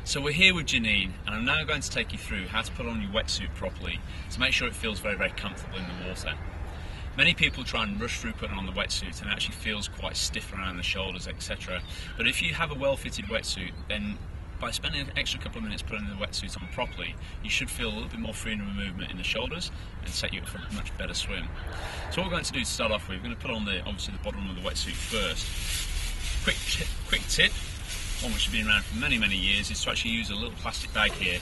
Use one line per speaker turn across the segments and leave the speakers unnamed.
So we're here with Janine, and I'm now going to take you through how to put on your wetsuit properly to make sure it feels very, very comfortable in the water. Many people try and rush through putting on the wetsuit and it actually feels quite stiff around the shoulders, etc. But if you have a well-fitted wetsuit, then by spending an extra couple of minutes putting the wetsuit on properly, you should feel a little bit more freedom of movement in the shoulders and set you up for a much better swim. So what we're going to do to start off with, we're going to put on obviously the bottom of the wetsuit first. Quick tip, one which has been around for many, many years, is to actually use a little plastic bag here,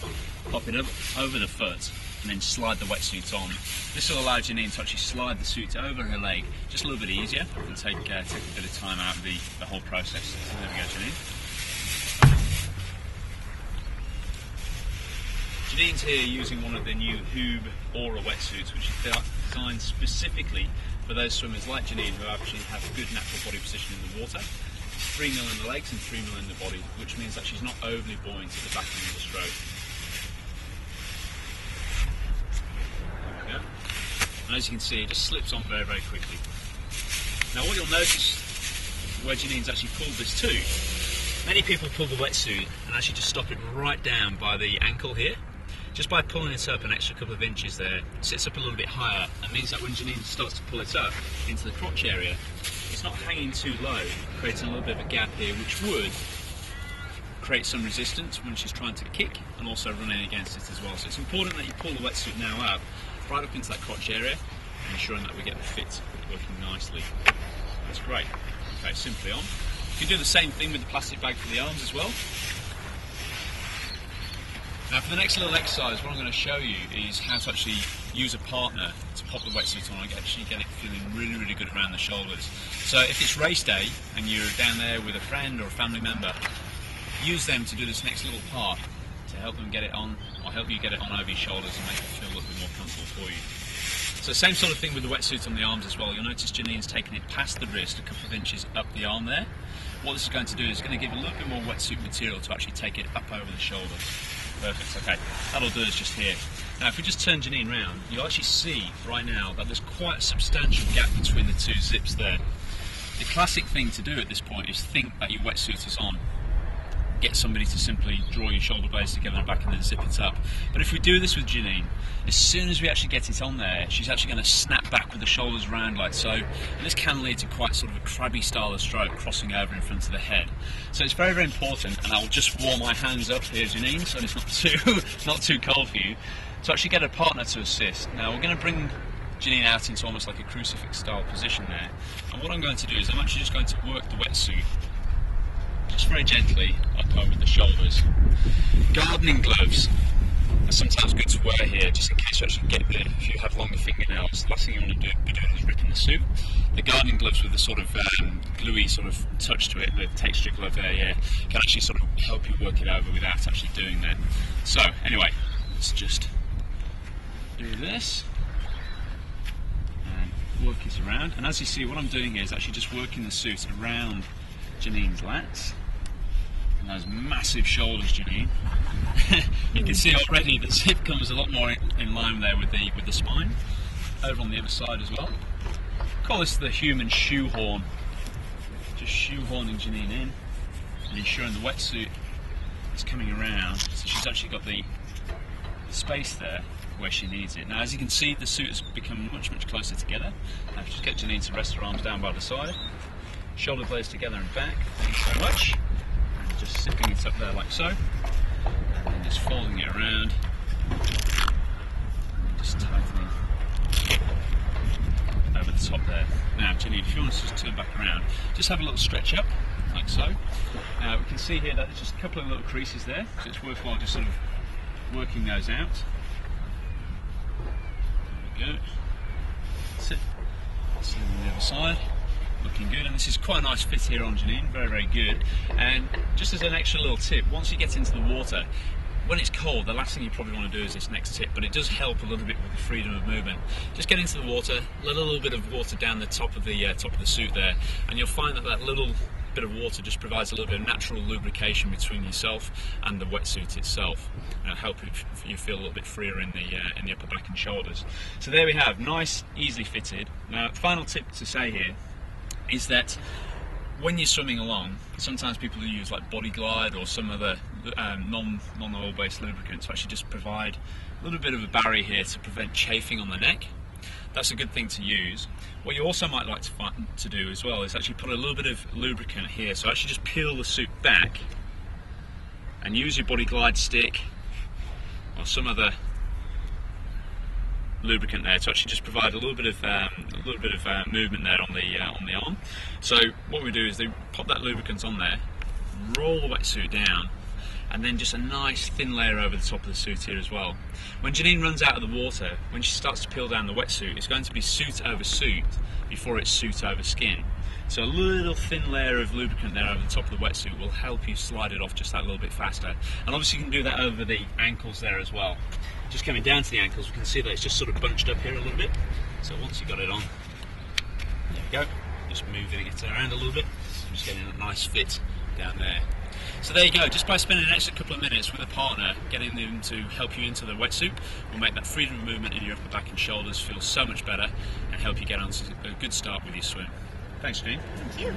pop it up over the foot, and then slide the wetsuit on. This will allow Janine to actually slide the suit over her leg just a little bit easier and take a bit of time out of the whole process. So there we go, Janine. Janine's here using one of the new Hoob Aura wetsuits, which is designed specifically for those swimmers like Janine who actually have good natural body position in the water. 3 mil in the legs and 3 mil in the body, which means that she's not overly buoyant at the back end of the stroke. There we go. And as you can see, it just slips on very, very quickly. Now what you'll notice where Janine's actually pulled this to, many people pull the wetsuit and actually just stop it right down by the ankle here. Just by pulling it up an extra couple of inches there, it sits up a little bit higher. That means that when Janine starts to pull it up into the crotch area, it's not hanging too low, creating a little bit of a gap here, which would create some resistance when she's trying to kick and also running against it as well. So it's important that you pull the wetsuit now up, right up into that crotch area, and ensuring that we get the fit working nicely. That's great. Okay, simply on. You can do the same thing with the plastic bag for the arms as well. Now for the next little exercise, what I'm going to show you is how to actually use a partner to pop the wetsuit on and actually get it feeling really, really good around the shoulders. So if it's race day and you're down there with a friend or a family member, use them to do this next little part to help them get it on, or help you get it on over your shoulders and make it feel a little bit more comfortable for you. So same sort of thing with the wetsuit on the arms as well. You'll notice Janine's taking it past the wrist, a couple of inches up the arm there. What this is going to do is going to give a little bit more wetsuit material to actually take it up over the shoulder. Perfect, okay, that'll do us just here. Now if we just turn Janine round, you'll actually see right now that there's quite a substantial gap between the two zips there. The classic thing to do at this point is think that your wetsuit is on. Get somebody to simply draw your shoulder blades together and back and then zip it up. But if we do this with Janine, as soon as we actually get it on there, she's actually going to snap back with the shoulders round like so, and this can lead to quite sort of a crabby style of stroke crossing over in front of the head. So it's very, very important, and I'll just warm my hands up here, Janine, so it's not too cold for you, to actually get a partner to assist. Now we're going to bring Janine out into almost like a crucifix style position there, and what I'm going to do is I'm actually just going to work the wetsuit just very gently up over the shoulders. Gardening gloves are sometimes good to wear here, just in case you actually get there. If you have longer fingernails, the last thing you want to be doing is ripping the suit. The gardening gloves with the sort of gluey sort of touch to it, the texture glove there, yeah, can actually sort of help you work it over without actually doing that. So anyway, let's just do this and work it around. And as you see, what I'm doing here is actually just working the suit around Janine's lats. And those massive shoulders, Janine. You can see already the zip comes a lot more in line there with the spine. Over on the other side as well. Call this the human shoehorn. Just shoehorning Janine in and ensuring the wetsuit is coming around, so she's actually got the space there where she needs it. Now as you can see, the suit has become much, much closer together. Now just get Janine to rest her arms down by the side. Shoulder blades together and back, thank you so much. And just zipping it up there like so. And just folding it around. And just tightening over the top there. Now Janine, if you want to just turn back around, just have a little stretch up, like so. We can see here that there's just a couple of little creases there, so it's worthwhile just sort of working those out. There we go. That's it. Same on the other side. Looking good, and this is quite a nice fit here on Janine, very, very good. And just as an extra little tip, once you get into the water, when it's cold, the last thing you probably want to do is this next tip, but it does help a little bit with the freedom of movement. Just get into the water, let a little bit of water down the top of the suit there, and you'll find that that little bit of water just provides a little bit of natural lubrication between yourself and the wetsuit itself, and it'll help you feel a little bit freer in the upper back and shoulders. So there we have, nice, easily fitted. Now, final tip to say here is that when you're swimming along, sometimes people use like Body Glide or some other non-oil based lubricant to actually just provide a little bit of a barrier here to prevent chafing on the neck. That's a good thing to use. What you also might like to do as well is actually put a little bit of lubricant here. So actually just peel the suit back and use your body glide stick or some other lubricant there to actually just provide a little bit of movement there on the arm. So what we do is they pop that lubricant on there, roll the wetsuit down, and then just a nice thin layer over the top of the suit here as well. When Janine runs out of the water, when she starts to peel down the wetsuit, it's going to be suit over suit before it's suit over skin. So a little thin layer of lubricant there over the top of the wetsuit will help you slide it off just that little bit faster. And obviously you can do that over the ankles there as well. Just coming down to the ankles, we can see that it's just sort of bunched up here a little bit. So once you've got it on, there we go. Just moving it around a little bit. I'm just getting a nice fit down there. So there you go, just by spending an extra couple of minutes with a partner, getting them to help you into the wetsuit, will make that freedom of movement in your upper back and shoulders feel so much better and help you get on to a good start with your swim. Thanks, Janine.
Thank you.